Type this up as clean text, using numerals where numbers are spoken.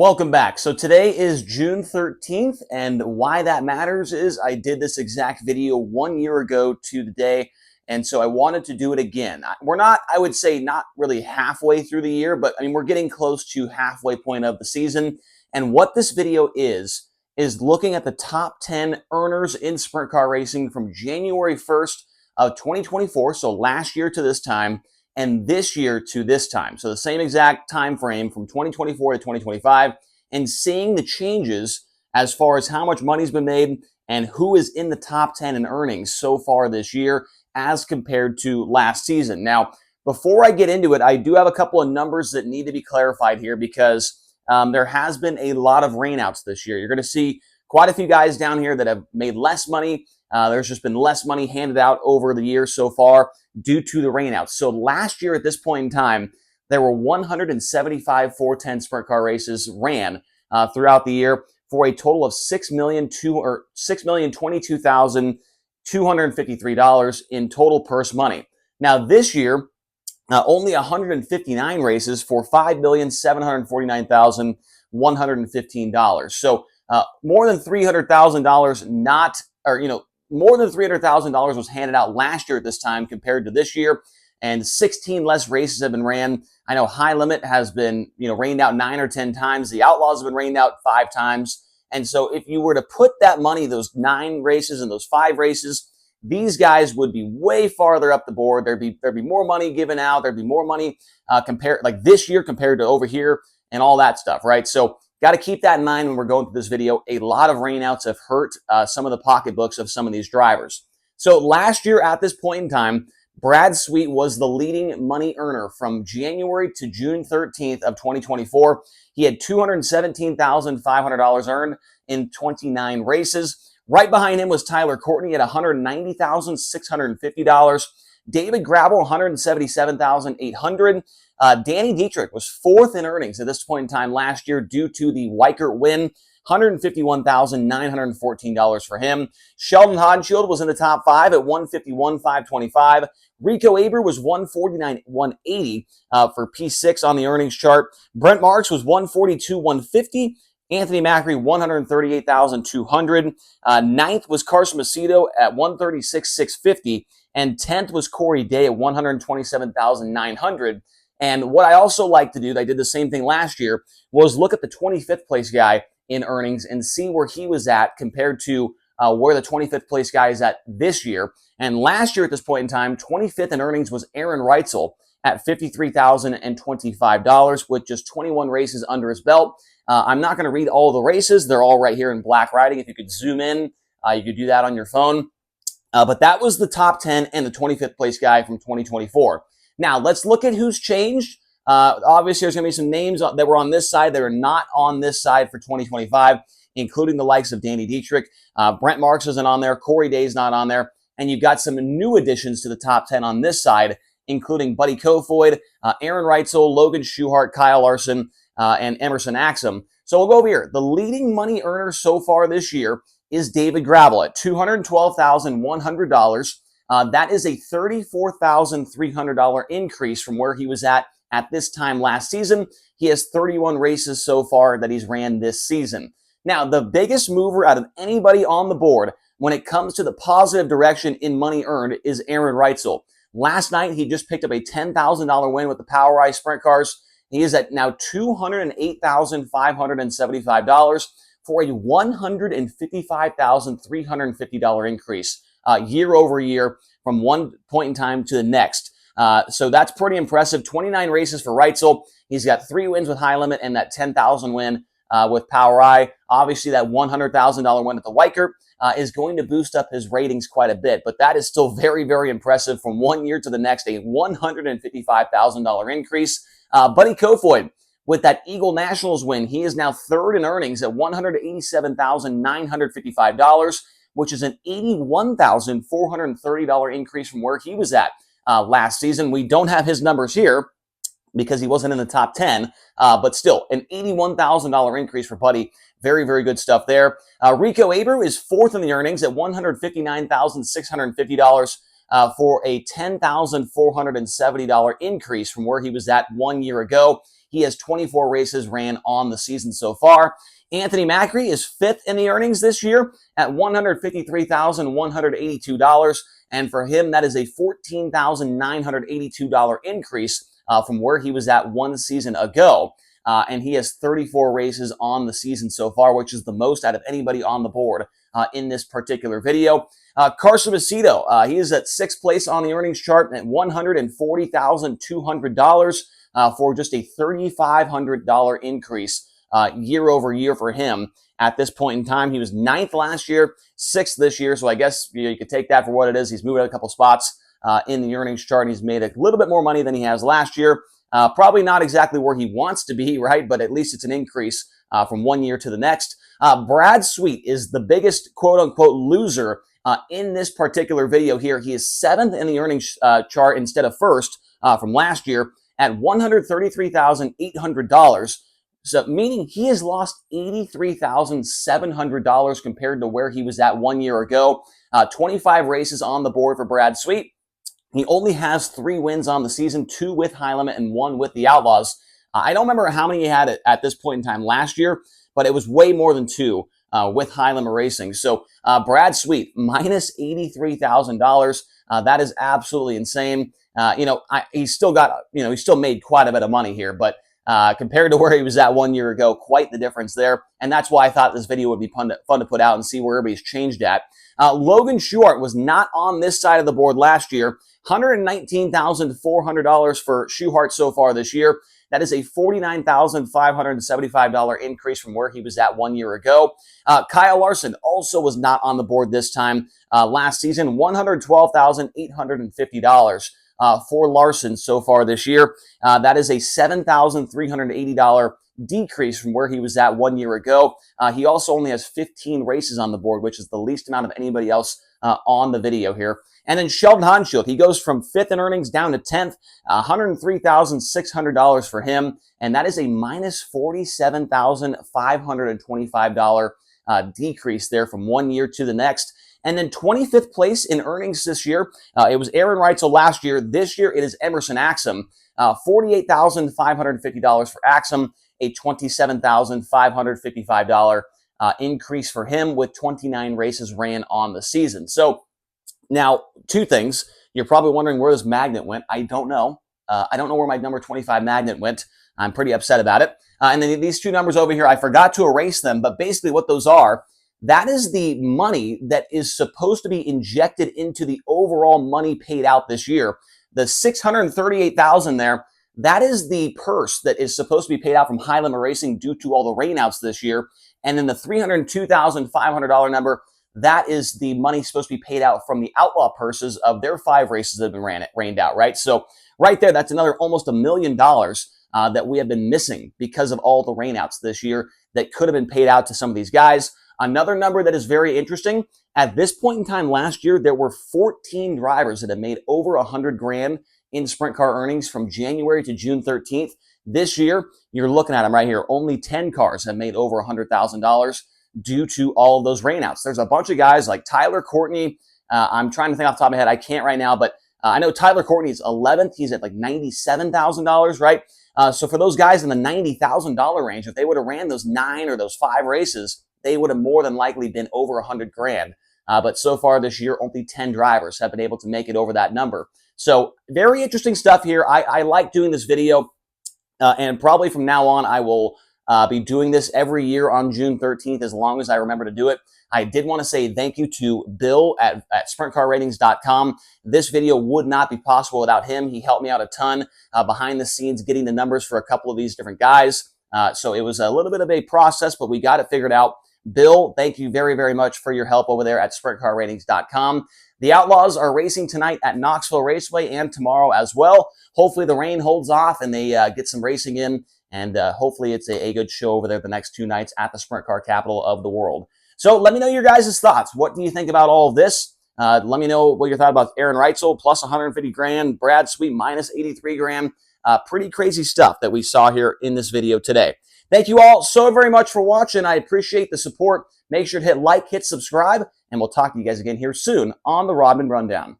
Welcome back. So today is June 13th, and why that matters is I did this exact video 1 year ago to the day, and so I wanted to do it again. We're not, I would say, not really halfway through the year, but I mean, we're getting close to halfway point of the season. And what this video is looking at the top 10 earners in sprint car racing from January 1st of 2024, so last year to this time, and this year to this time. So the same exact time frame from 2024 to 2025, and seeing the changes as far as how much money's been made and who is in the top 10 in earnings so far this year as compared to last season. Now, before I get into it, I do have a couple of numbers that need to be clarified here because there has been a lot of rainouts this year. You're going to see quite a few guys down here that have made less money. There's just been less money handed out over the year so far due to the rainouts. So last year at this point in time, there were 175 410 sprint car races ran throughout the year for a total of $6,022,253 in total purse money. Now this year, only 159 races for $5,749,115. So more than $300,000 more than $300,000 was handed out last year at this time compared to this year, and 16 less races have been ran. I know High Limit has been, rained out 9 or 10 times. The Outlaws have been rained out 5 times. And so if you were to put that money, those 9 races and those 5 races, these guys would be way farther up the board. There'd be more money given out. There'd be more money compared like this year compared to over here and all that stuff, right? So got to keep that in mind when we're going through this video. A lot of rainouts have hurt some of the pocketbooks of some of these drivers. So last year at this point in time, Brad Sweet was the leading money earner from January to June 13th of 2024. He had $217,500 earned in 29 races. Right behind him was Tyler Courtney at $190,650. David Gravel, $177,800. Danny Dietrich was 4th in earnings at this point in time last year due to the Weikert win, $151,914 for him. Sheldon Haudenschild was in the top 5 at $151,525. Rico Aber was $149,180 for P6 on the earnings chart. Brent Marks was $142,150. Anthony Macri, $138,200. Ninth was Carson Macedo at $136,650. And 10th was Corey Day at $127,900. And what I also like to do, I did the same thing last year, was look at the 25th place guy in earnings and see where he was at compared to where the 25th place guy is at this year. And last year at this point in time, 25th in earnings was Aaron Reutzel at $53,025 with just 21 races under his belt. I'm not going to read all the races. They're all right here in black writing. If you could zoom in, you could do that on your phone. But that was the top 10 and the 25th place guy from 2024. Now, let's look at who's changed. Obviously, there's going to be some names that were on this side that are not on this side for 2025, including the likes of Danny Dietrich. Brent Marks isn't on there. Corey Day's not on there. And you've got some new additions to the top 10 on this side, including Buddy Kofoid, Aaron Reutzel, Logan Schuchart, Kyle Larson, and Emerson Axum. So we'll go over here. The leading money earner so far this year is David Gravel at $212,100. That is a $34,300 increase from where he was at this time last season. He has 31 races so far that he's ran this season. Now, the biggest mover out of anybody on the board when it comes to the positive direction in money earned is Aaron Reutzel. Last night, he just picked up a $10,000 win with the POWRi Sprint Cars. He is at now $208,575 for a $155,350 increase year over year from one point in time to the next. So that's pretty impressive. 29 races for Reutzel. He's got 3 wins with High Limit and that 10,000 win with POWRi. Obviously, that $100,000 win at the Weikert is going to boost up his ratings quite a bit, but that is still very, very impressive from 1 year to the next, a $155,000 increase. Buddy Kofoid, with that Eagle Nationals win, he is now 3rd in earnings at $187,955, which is an $81,430 increase from where he was at last season. We don't have his numbers here because he wasn't in the top 10, but still an $81,000 increase for Buddy. Very, very good stuff there. Rico Aber is 4th in the earnings at $159,650. for a $10,470 increase from where he was at 1 year ago. He has 24 races ran on the season so far. Anthony Macri is fifth in the earnings this year at $153,182. And for him, that is a $14,982 increase from where he was at 1 season ago. And he has 34 races on the season so far, which is the most out of anybody on the board in this particular video. Carson Macedo, he is at sixth place on the earnings chart at $140,200 for just a $3,500 increase year over year for him. At this point in time, he was ninth last year, sixth this year. So I guess you could take that for what it is. He's moved out a couple spots in the earnings chart. He's made a little bit more money than he has last year. Probably not exactly where he wants to be, right? But at least it's an increase from 1 year to the next. Brad Sweet is the biggest quote-unquote loser in this particular video here. He is seventh in the earnings chart instead of first from last year at $133,800. So meaning he has lost $83,700 compared to where he was at 1 year ago. 25 races on the board for Brad Sweet. He only has 3 wins on the season, 2 with High Limit and 1 with the Outlaws. I don't remember how many he had at this point in time last year, but it was way more than 2 with High Limit Racing. So Brad Sweet, minus $83,000. That is absolutely insane. He's still got, he still made quite a bit of money here, but compared to where he was at 1 year ago, quite the difference there. And that's why I thought this video would be fun to put out and see where everybody's changed at. Logan Schuchart was not on this side of the board last year. $119,400 for Schuchart so far this year. That is a $49,575 increase from where he was at 1 year ago. Kyle Larson also was not on the board this time last season. $112,850 for Larson so far this year. That is a $7,380 decrease from where he was at 1 year ago. He also only has 15 races on the board, which is the least amount of anybody else on the video here. And then Sheldon Haudenschild, he goes from 5th in earnings down to 10th, $103,600 for him. And that is a minus $47,525 decrease there from 1 year to the next. And then 25th place in earnings this year, it was Aaron Reutzel last year. This year, it is Emerson Axsom, $48,550 for Axsom, a $27,555 increase for him with 29 races ran on the season. So now, 2 things. You're probably wondering where this magnet went. I don't know. I don't know where my number 25 magnet went. I'm pretty upset about it. And then these 2 numbers over here, I forgot to erase them, but basically what those are, that is the money that is supposed to be injected into the overall money paid out this year. The $638,000 there, that is the purse that is supposed to be paid out from High Limit Racing due to all the rainouts this year. And then the $302,500 number, that is the money supposed to be paid out from the Outlaw purses of their 5 races that have been rained out, right? So right there, that's another almost $1 million that we have been missing because of all the rainouts this year that could have been paid out to some of these guys. Another number that is very interesting, at this point in time last year, there were 14 drivers that have made over $100,000 in sprint car earnings from January to June 13th. This year, you're looking at them right here. Only 10 cars have made over $100,000 due to all of those rainouts. There's a bunch of guys like Tyler Courtney. I'm trying to think off the top of my head. I can't right now, but I know Tyler Courtney's 11th. He's at like $97,000, right? So for those guys in the $90,000 range, if they would have ran those 9 or those 5 races, they would have more than likely been over $100,000. But so far this year, only 10 drivers have been able to make it over that number. So very interesting stuff here. I like doing this video, and probably from now on, I will be doing this every year on June 13th as long as I remember to do it. I did want to say thank you to Bill at SprintCarRatings.com. This video would not be possible without him. He helped me out a ton behind the scenes getting the numbers for a couple of these different guys. So it was a little bit of a process, but we got it figured out. Bill, thank you very, very much for your help over there at SprintCarRatings.com. The Outlaws are racing tonight at Knoxville Raceway and tomorrow as well. Hopefully the rain holds off and they get some racing in, and hopefully it's a good show over there the next 2 nights at the sprint car capital of the world. So let me know your guys' thoughts. What do you think about all of this? Let me know what your thought about Aaron Reutzel plus $150,000, Brad Sweet minus $83,000. Pretty crazy stuff that we saw here in this video today. Thank you all so very much for watching. I appreciate the support. Make sure to hit like, hit subscribe, and we'll talk to you guys again here soon on the Rodman Rundown.